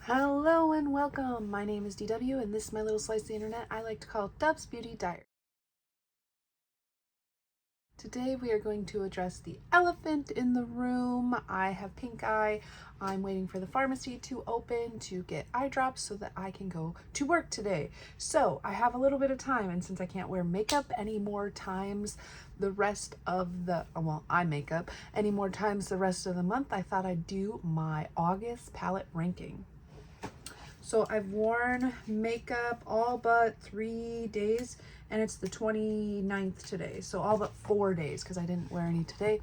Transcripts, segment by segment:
Hello and welcome. My name is DW and this is my little slice of the internet I like to call Dove's Beauty Diary. Today we are going to address the elephant in the room. I have pink eye. I'm waiting for the pharmacy to open to get eye drops so that I can go to work today. So I have a little bit of time, and since I can't wear makeup any more times the rest of the, eye makeup any more times the rest of the month, I thought I'd do my August palette ranking. So I've worn makeup all but 3 days, and it's the 29th today. So all but 4 days because I didn't wear any today.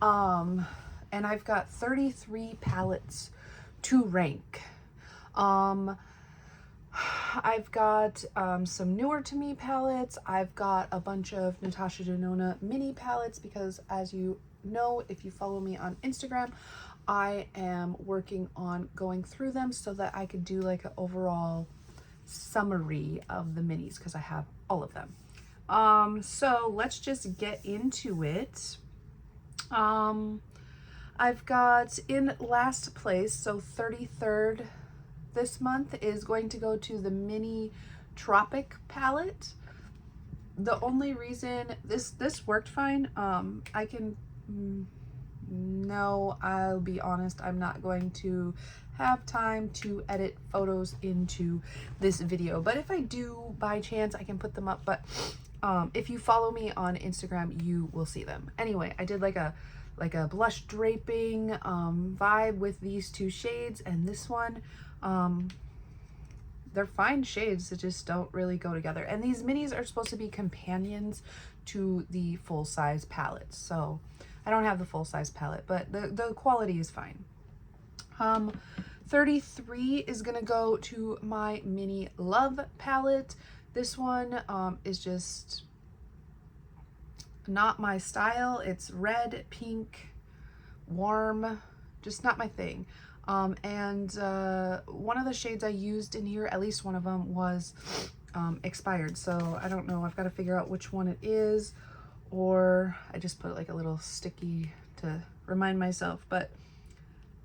And I've got 33 palettes to rank. I've got some newer to me palettes. I've got a bunch of Natasha Denona mini palettes because, as you know, if you follow me on Instagram, I am working on going through them so that I could do like an overall summary of the minis because I have all of them. So let's just get into it. I've got in last place, so 33rd this month is going to go to the mini Tropic palette. The only reason this worked fine, no, I'll be honest, I'm not going to have time to edit photos into this video, but if I do by chance, I can put them up. But if you follow me on Instagram, you will see them. Anyway, I did like a blush draping vibe with these two shades, and this one, they're fine shades that just don't really go together. And these minis are supposed to be companions to the full-size palettes, so I don't have the full-size palette, but the quality is fine. 33 is gonna go to my mini Love palette. This one is just not my style. It's red, pink, warm, just not my thing. And one of the shades I used in here, at least one of them, was expired, so I don't know. I've got to figure out which one it is, or I just put like a little sticky to remind myself. But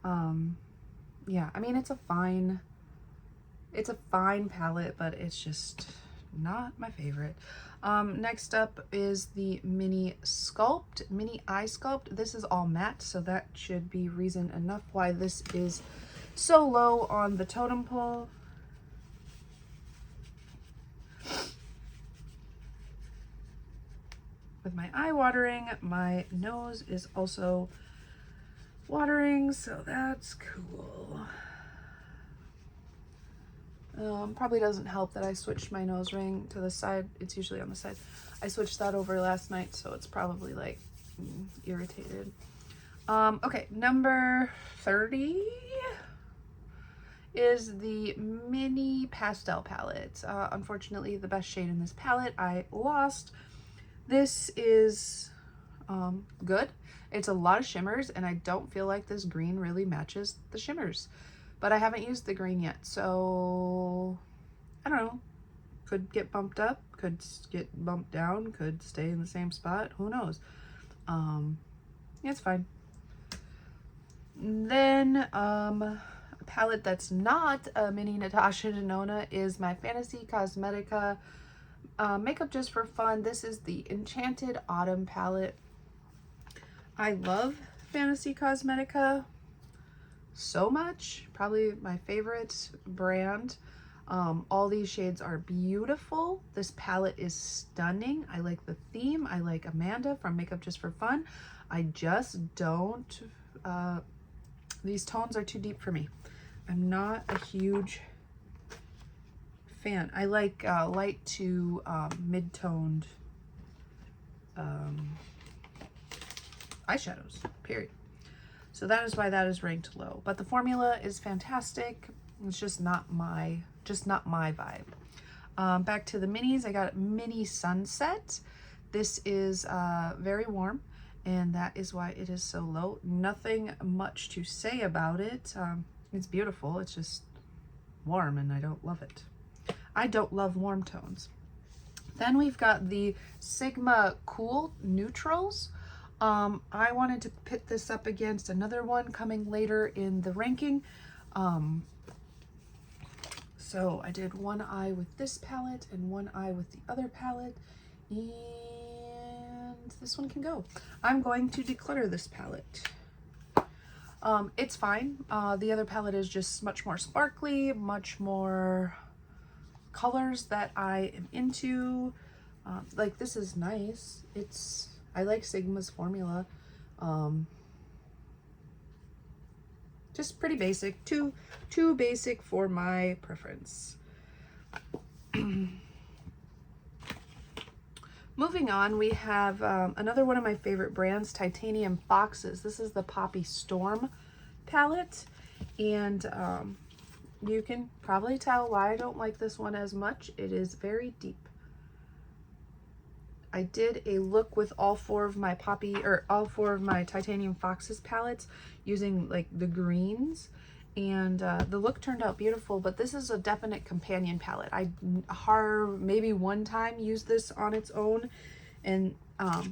yeah, I mean, it's a fine palette, but it's just not my favorite. Next up is the mini eye sculpt. This is all matte, so that should be reason enough why this is so low on the totem pole. With my eye watering, my nose is also watering, so that's cool. Probably doesn't help that I switched my nose ring to the side. It's usually on the side. I switched that over last night, so it's probably like irritated. Okay, number 30 is the mini pastel palette. Unfortunately, the best shade in this palette I lost. This is good. It's a lot of shimmers, and I don't feel like this green really matches the shimmers. But I haven't used the green yet, so I don't know. Could get bumped up, could get bumped down, could stay in the same spot. Who knows? Yeah, it's fine. Then a palette that's not a mini Natasha Denona is my Fantasy Cosmetica Makeup Just for Fun. This is the Enchanted Autumn palette. I love Fantasy Cosmetica so much. Probably my favorite brand. All these shades are beautiful. This palette is stunning. I like the theme. I like Amanda from Makeup Just for Fun. I just don't, these tones are too deep for me. I'm not a huge fan. I like light to mid-toned eyeshadows, period. So that is why that is ranked low. But the formula is fantastic. It's just not my vibe. Back to the minis, I got Mini Sunset. This is very warm, and that is why it is so low. Nothing much to say about it. It's beautiful. It's just warm, and I don't love it. I don't love warm tones. Then we've got the Sigma Cool Neutrals. I wanted to pit this up against another one coming later in the ranking. So I did one eye with this palette and one eye with the other palette, and this one can go. I'm going to declutter this palette. It's fine. The other palette is just much more sparkly, much more colors that I am into. Like this is nice. I like Sigma's formula. Just pretty basic, too basic for my preference. Moving on, we have another one of my favorite brands, Titanium Foxes. This is the Poppy Storm palette, and you can probably tell why I don't like this one as much. It is very deep. I did a look with all four of my Titanium Foxes palettes using like the greens, and the look turned out beautiful, but this is a definite companion palette. I maybe one time used this on its own, and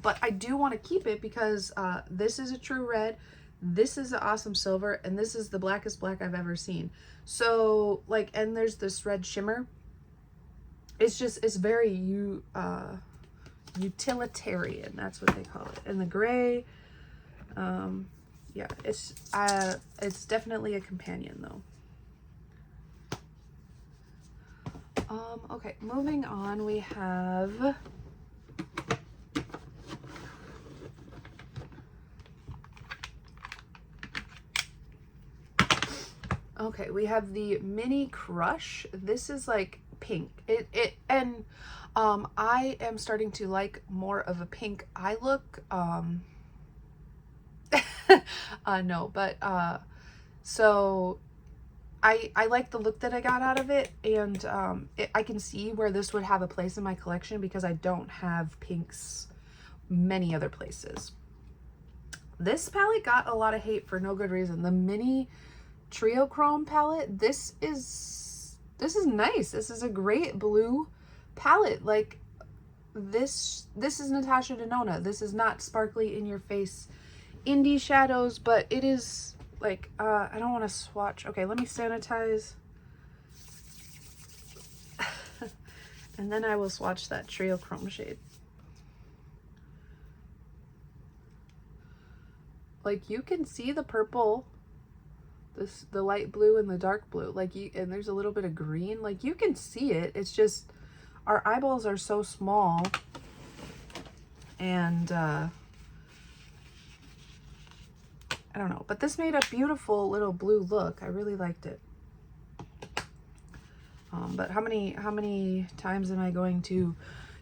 but I do want to keep it because this is a true red, this is an awesome silver, and this is the blackest black I've ever seen. So like, and there's this red shimmer. It's very utilitarian, that's what they call it. And the gray, yeah, it's definitely a companion though. Okay, moving on, we have the Mini Crush. This is like pink. I am starting to like more of a pink eye look. So I like the look that I got out of it, and I can see where this would have a place in my collection because I don't have pinks many other places. This palette got a lot of hate for no good reason. The Mini Trio Chrome palette, this is nice. This is a great blue palette. Like this is Natasha Denona. This is not sparkly in your face indie shadows, but it is like I don't want to swatch. Okay, let me sanitize and then I will swatch that Trio Chrome shade. Like you can see the purple, the light blue and the dark blue, like and there's a little bit of green, like you can see it. It's just our eyeballs are so small, and I don't know, but this made a beautiful little blue look. I really liked it. But how many times am I going to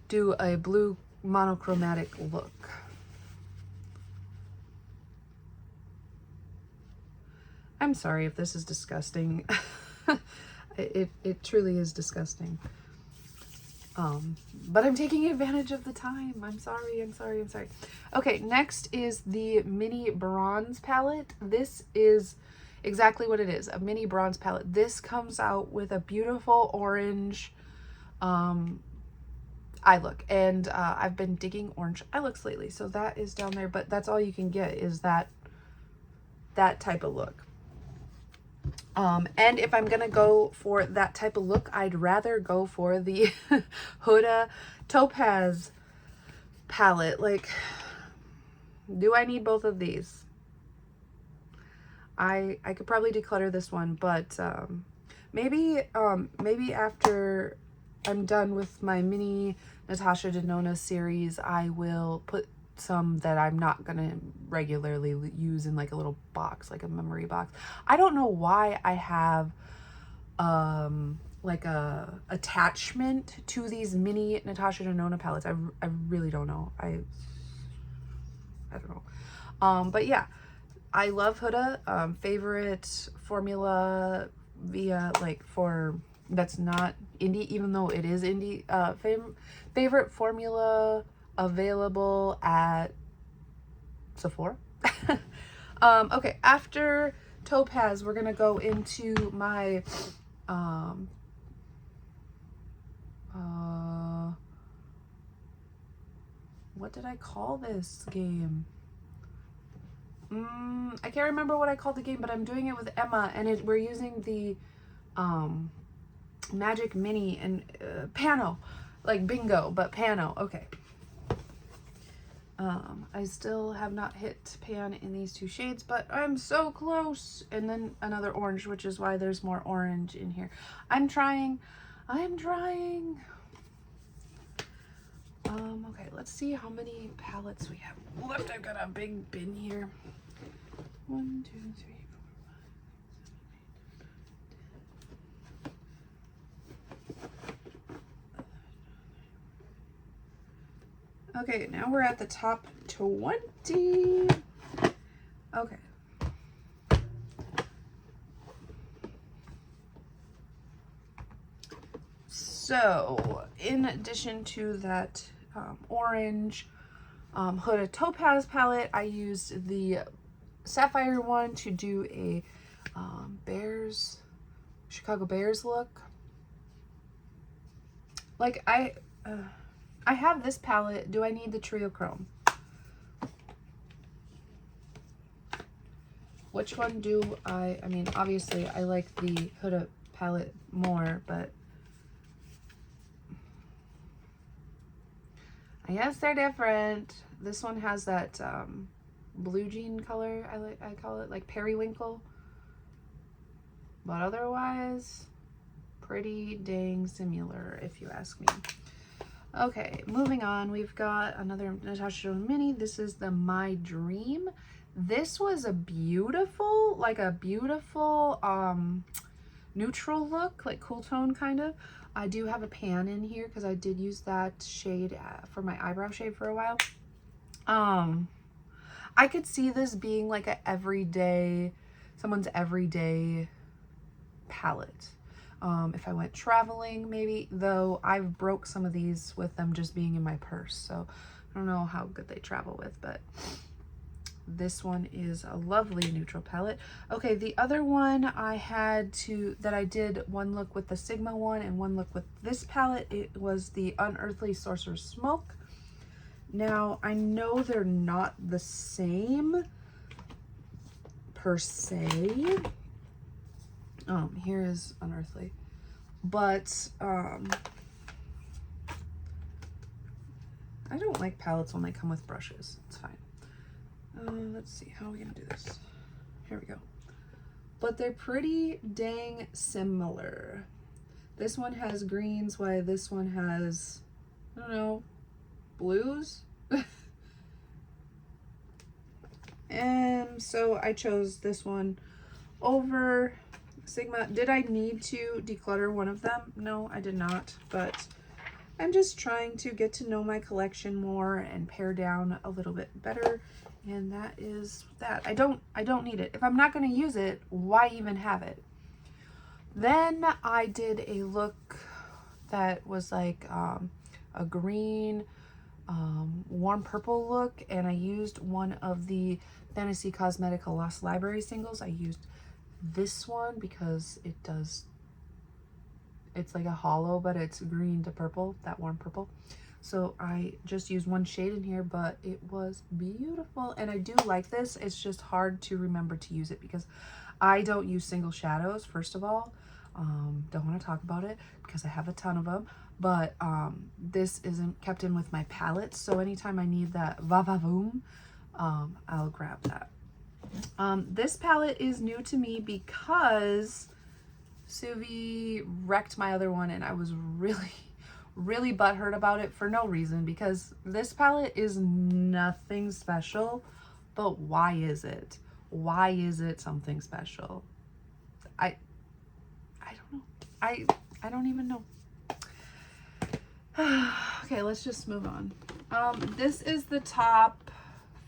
do a blue monochromatic look? I'm sorry if this is disgusting. It truly is disgusting. But I'm taking advantage of the time. I'm sorry. Okay, next is the Mini Bronze palette. This is exactly what it is, a mini bronze palette. This comes out with a beautiful orange eye look, and I've been digging orange eye looks lately, so that is down there, but that's all you can get is that type of look. And if I'm gonna go for that type of look, I'd rather go for the Huda Topaz palette. Like, do I need both of these? I could probably declutter this one, but maybe after I'm done with my mini Natasha Denona series, I will put some that I'm not gonna regularly use in like a little box, like a memory box. I don't know why I have like a attachment to these mini Natasha Denona palettes. I really don't know. I don't know. But yeah, I love Huda. Favorite formula via that's not indie, even though it is indie. Favorite formula available at Sephora. Okay, after Topaz, we're gonna go into my what did I call this game? I can't remember what I called the game, but I'm doing it with Emma, and we're using the Magic Mini and Pano, like bingo, but Pano. Okay. I still have not hit pan in these two shades, but I'm so close. And then another orange, which is why there's more orange in here. I'm trying. Okay, let's see how many palettes we have left. I've got a big bin here. 1, 2, 3, 4, 5. Okay, now we're at the top 20. Okay. So, in addition to that orange Huda Topaz palette, I used the sapphire one to do a Chicago Bears look. Like, I have this palette. Do I need the Trio Chrome? Which one do I mean, obviously, I like the Huda palette more, but I guess they're different. This one has that blue jean color, I call it, like periwinkle. But otherwise, pretty dang similar, if you ask me. Okay, moving on. We've got another Natasha Jones mini. This is the My Dream. This was a beautiful, neutral look, like cool tone kind of. I do have a pan in here because I did use that shade for my eyebrow shade for a while. I could see this being like someone's everyday palette. If I went traveling, maybe, though I've broke some of these with them just being in my purse, so I don't know how good they travel with, but this one is a lovely neutral palette. Okay, the other one that I did one look with the Sigma one and one look with this palette, it was the Unearthly Sorcerer's Smoke. Now, I know they're not the same per se. Here is Unearthly, but I don't like palettes when they come with brushes. It's fine. Let's see, how are we gonna do this? Here we go. But they're pretty dang similar. This one has greens, while this one has, I don't know, blues. And so I chose this one over Sigma. Did I need to declutter one of them? No, I did not, but I'm just trying to get to know my collection more and pare down a little bit better, and that is that. I don't need it. If I'm not going to use it, why even have it? Then I did a look that was like a green warm purple look, and I used one of the Fantasy Cosmetica Lost Library singles. I used this one because it's like a hollow, but it's green to purple, that warm purple. So I just used one shade in here, but it was beautiful, and I do like this. It's just hard to remember to use it because I don't use single shadows, first of all. Don't want to talk about it because I have a ton of them, but this isn't kept in with my palette, so anytime I need that va-va-voom, I'll grab that. This palette is new to me because Suvi wrecked my other one, and I was really butthurt about it for no reason, because this palette is nothing special, but why is it? Why is it something special? I don't know. I don't even know. Okay, let's just move on. This is the top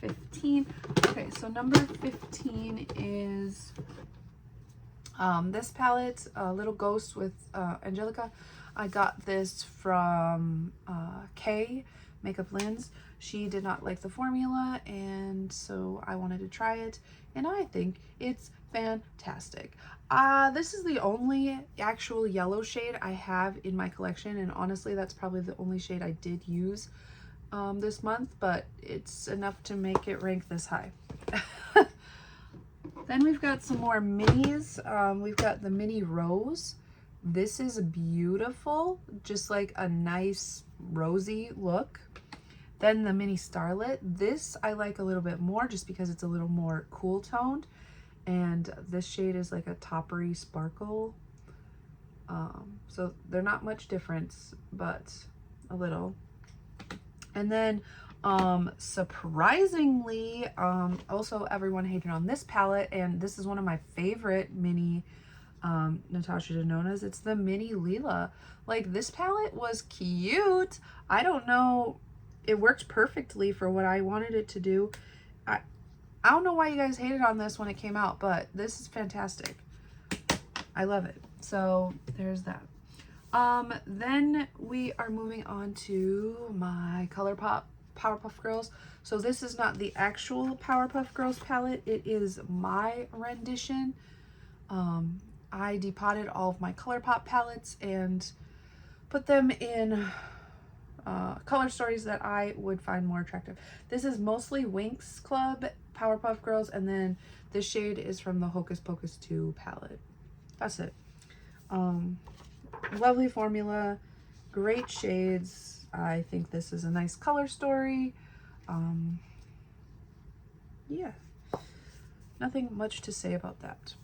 15. Okay, so number 15 is this palette, Little Ghost with Angelica. I got this from Kay Makeup Lens. She did not like the formula, and so I wanted to try it, and I think it's fantastic. This is the only actual yellow shade I have in my collection, and honestly, that's probably the only shade I did use this month, but it's enough to make it rank this high. Then we've got some more minis. We've got the Mini Rose. This is beautiful, just like a nice rosy look. Then the mini Starlet, this I like a little bit more just because it's a little more cool toned, and this shade is like a toppery sparkle. So they're not much difference, but a little. And then surprisingly, also everyone hated on this palette, and this is one of my favorite mini Natasha Denona's. It's the mini Lila. Like, this palette was cute. I don't know, it worked perfectly for what I wanted it to do. I don't know why you guys hated on this when it came out, but this is fantastic. I love it. So there's that. Then we are moving on to my ColourPop Powerpuff Girls. So this is not the actual Powerpuff Girls palette. It is my rendition. I depotted all of my ColourPop palettes and put them in color stories that I would find more attractive. This is mostly Winx Club Powerpuff Girls, and then this shade is from the Hocus Pocus 2 palette. That's it. Lovely formula, great shades. I think this is a nice color story. Yeah, nothing much to say about that.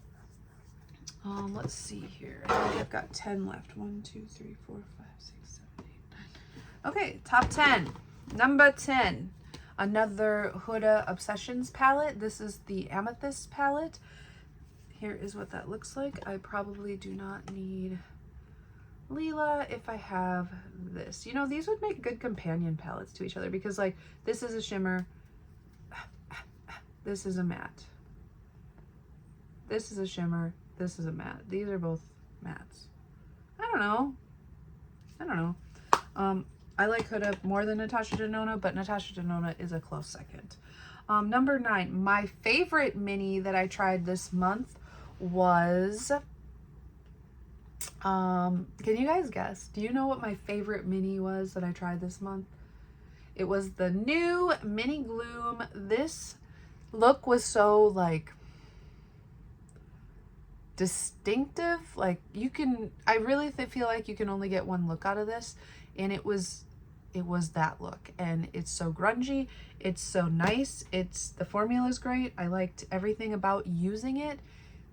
Let's see here. I think I've got 10 left. 1, 2, 3, 4, 5, 6, 7, 8, 9. Okay, top 10. Number 10. Another Huda Obsessions palette. This is the Amethyst palette. Here is what that looks like. I probably do not need Lila if I have this. You know, these would make good companion palettes to each other because, like, this is a shimmer. This is a matte. This is a shimmer. This is a matte. These are both mattes. I don't know. I like Huda more than Natasha Denona, but Natasha Denona is a close second. Number 9, my favorite mini that I tried this month was, can you guys guess? Do you know what my favorite mini was that I tried this month? It was the new Mini Gloom. This look was so, like, distinctive. Like, you can, I really feel like you can only get one look out of this, and it was that look, and it's so grungy, it's so nice, the formula is great. I liked everything about using it.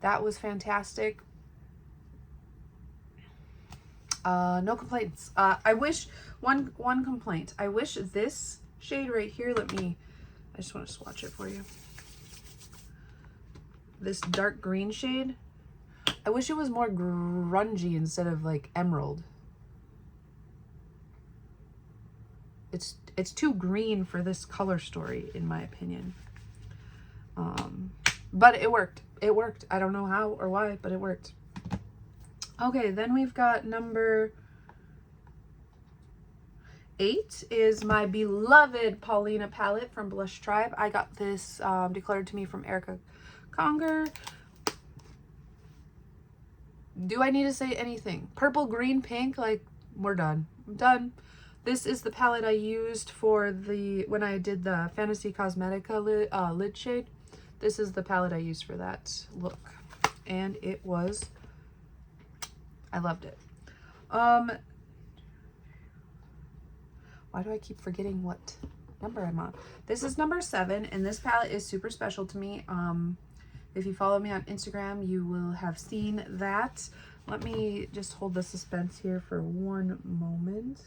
That was fantastic. No complaints. I wish one complaint. I wish this shade right here, I just want to swatch it for you. This dark green shade, I wish it was more grungy instead of like emerald. It's too green for this color story, in my opinion. But it worked. It worked. I don't know how or why, but it worked. Okay, then we've got number 8 is my beloved Paulina palette from Blush Tribe. I got this declared to me from Erica Conger. Do I need to say anything? Purple, green, pink, like, we're done. I'm done. This is the palette I used for when I did the Fantasy Cosmetica lid shade. This is the palette I used for that look. And it was, I loved it. Why do I keep forgetting what number I'm on? This is number 7, and this palette is super special to me. If you follow me on Instagram, you will have seen that. Let me just hold the suspense here for one moment.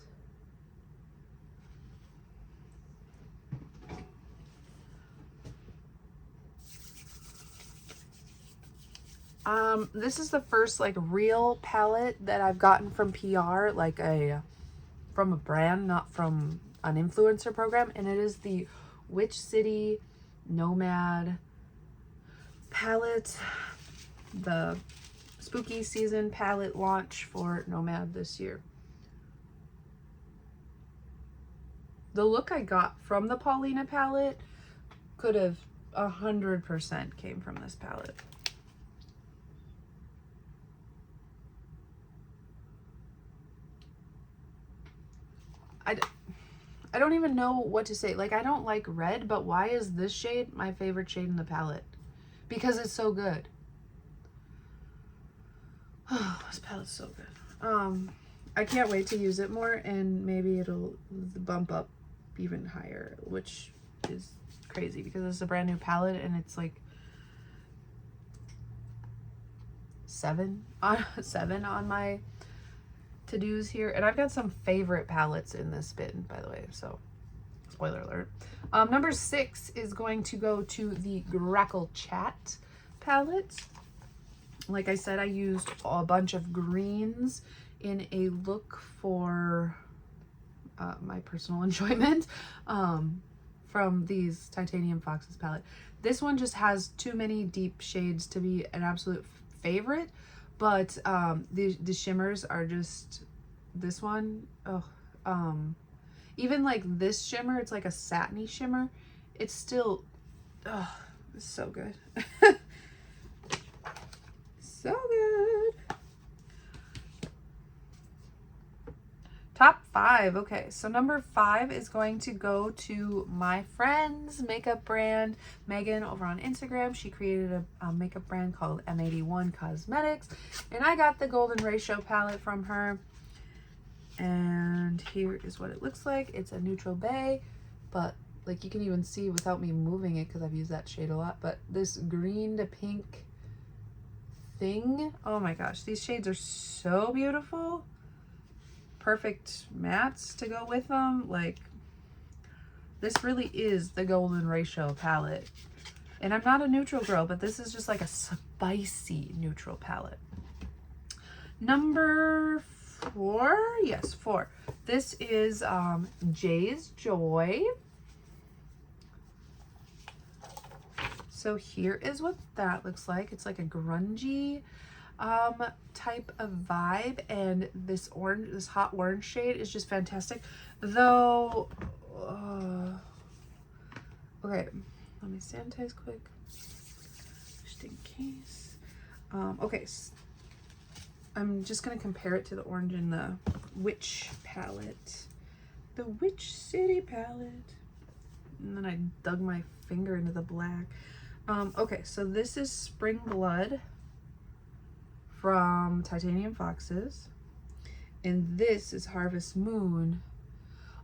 This is the first like real palette that I've gotten from PR, like from a brand, not from an influencer program, and it is the Witch City Nomad palette, the spooky season palette launch for Nomad this year. The look I got from the Paulina palette could have 100% came from this palette. I don't even know what to say. Like, I don't like red, but why is this shade my favorite shade in the palette? Because it's so good. Oh, this palette's so good. I can't wait to use it more, and maybe it'll bump up even higher, which is crazy because it's a brand new palette and it's like 7 on my to-dos here. And I've got some favorite palettes in this bin, by the way, so spoiler alert. Number 6 is going to go to the Grackle Chat palette. Like I said, I used a bunch of greens in a look for my personal enjoyment from these Titanium Foxes palette. This one just has too many deep shades to be an absolute favorite, but the shimmers are just, this one, even like this shimmer, it's like a satiny shimmer. It's still, it's so good. So good. Top 5. Okay, so number 5 is going to go to my friend's makeup brand, Megan, over on Instagram. She created a makeup brand called M81 Cosmetics, and I got the Golden Ratio palette from her. And here is what it looks like. It's a neutral bay, but like you can even see without me moving it because I've used that shade a lot. But this green to pink thing, oh my gosh, these shades are so beautiful. Perfect mattes to go with them. Like, this really is the Golden Ratio palette. And I'm not a neutral girl, but this is just like a spicy neutral palette. Number 4, yes, 4. This is Jay's Joy. So here is what that looks like. It's like a grungy type of vibe, and this orange, this hot orange shade is just fantastic. Though, okay, let me sanitize quick, just in case. Okay, I'm just gonna compare it to the orange in the Witch palette, the Witch City palette, and then I dug my finger into the black. Okay, so this is Spring Blood from Titanium Foxes, and this is Harvest Moon,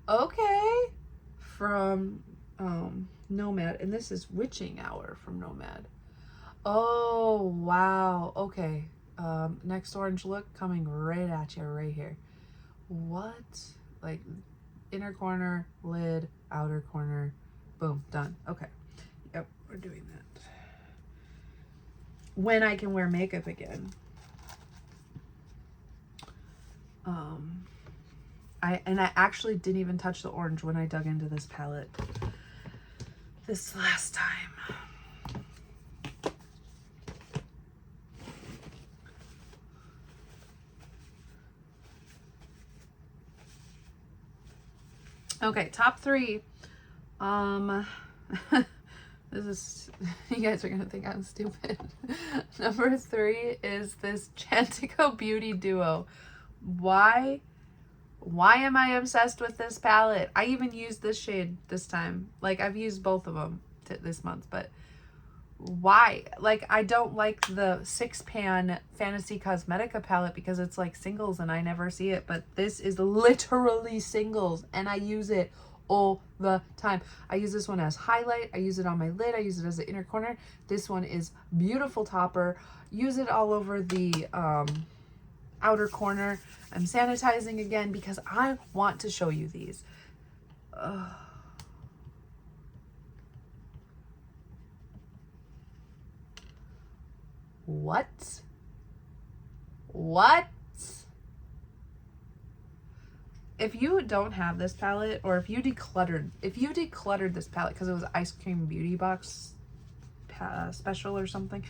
okay, from Nomad, and this is Witching Hour from Nomad. Oh wow, okay. Next orange look coming right at you right here. What? Like inner corner, lid, outer corner, boom, done. Okay, yep, we're doing that when I can wear makeup again. I actually didn't even touch the orange when I dug into this palette this last time. Okay, top 3. This is, you guys are gonna think I'm stupid. Number 3 is this Chantico Beauty Duo. Why am I obsessed with this palette? I even used this shade this time. Like, I've used both of them this month, but why? Like, I don't like the 6-pan Fantasy Cosmetica palette because it's like singles and I never see it, but this is literally singles and I use it all the time. I use this one as highlight, I use it on my lid, I use it as an inner corner. This one is beautiful topper. Use it all over the outer corner. I'm sanitizing again because I want to show you these. What? If you don't have this palette, or if you decluttered this palette because it was Ice Cream Beauty Box special or something,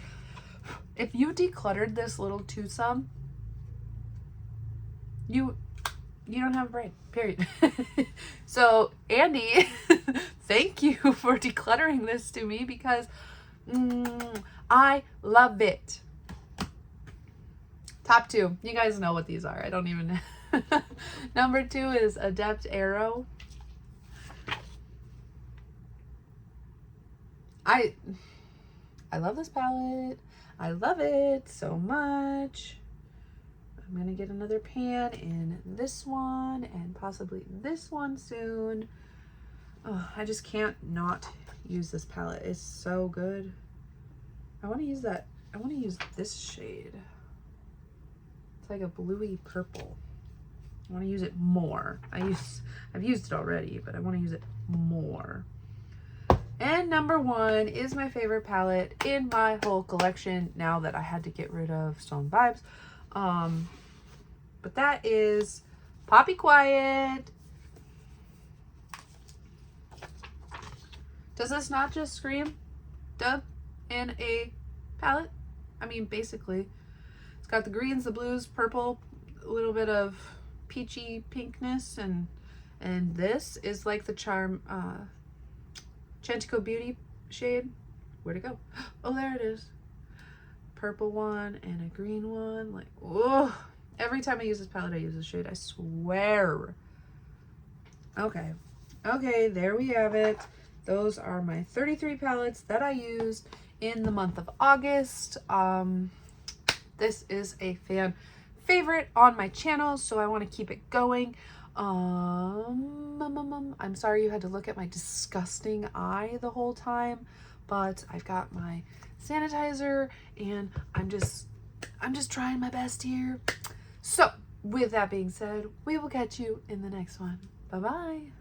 if you decluttered this little twosome, you don't have a brain, period. So Andy, thank you for decluttering this to me because I love it. Top 2, you guys know what these are. I don't even know. Number 2 is Adept Arrow. I love this palette. I love it so much. I'm gonna get another pan in this one and possibly this one soon. Oh, I just can't not use this palette. It's so good. I want to use that. I want to use this shade. It's like a bluey purple. I want to use it more. I've used it already, but I want to use it more. And number one is my favorite palette in my whole collection now that I had to get rid of Stone Vibes. But that is Poppy Quiet. Does this not just scream dove in a palette? I mean, basically. It's got the greens, the blues, purple, a little bit of peachy pinkness, and this is like the Charm Chantico Beauty shade. Where'd it go? Oh, there it is. Purple one and a green one. Like, oh, every time I use this palette, I use this shade. I swear. Okay. Okay, there we have it. Those are my 33 palettes that I used in the month of August. This is a fan favorite on my channel, so I want to keep it going. I'm sorry you had to look at my disgusting eye the whole time, but I've got my sanitizer and I'm just trying my best here. So with that being said, we will catch you in the next one. Bye bye.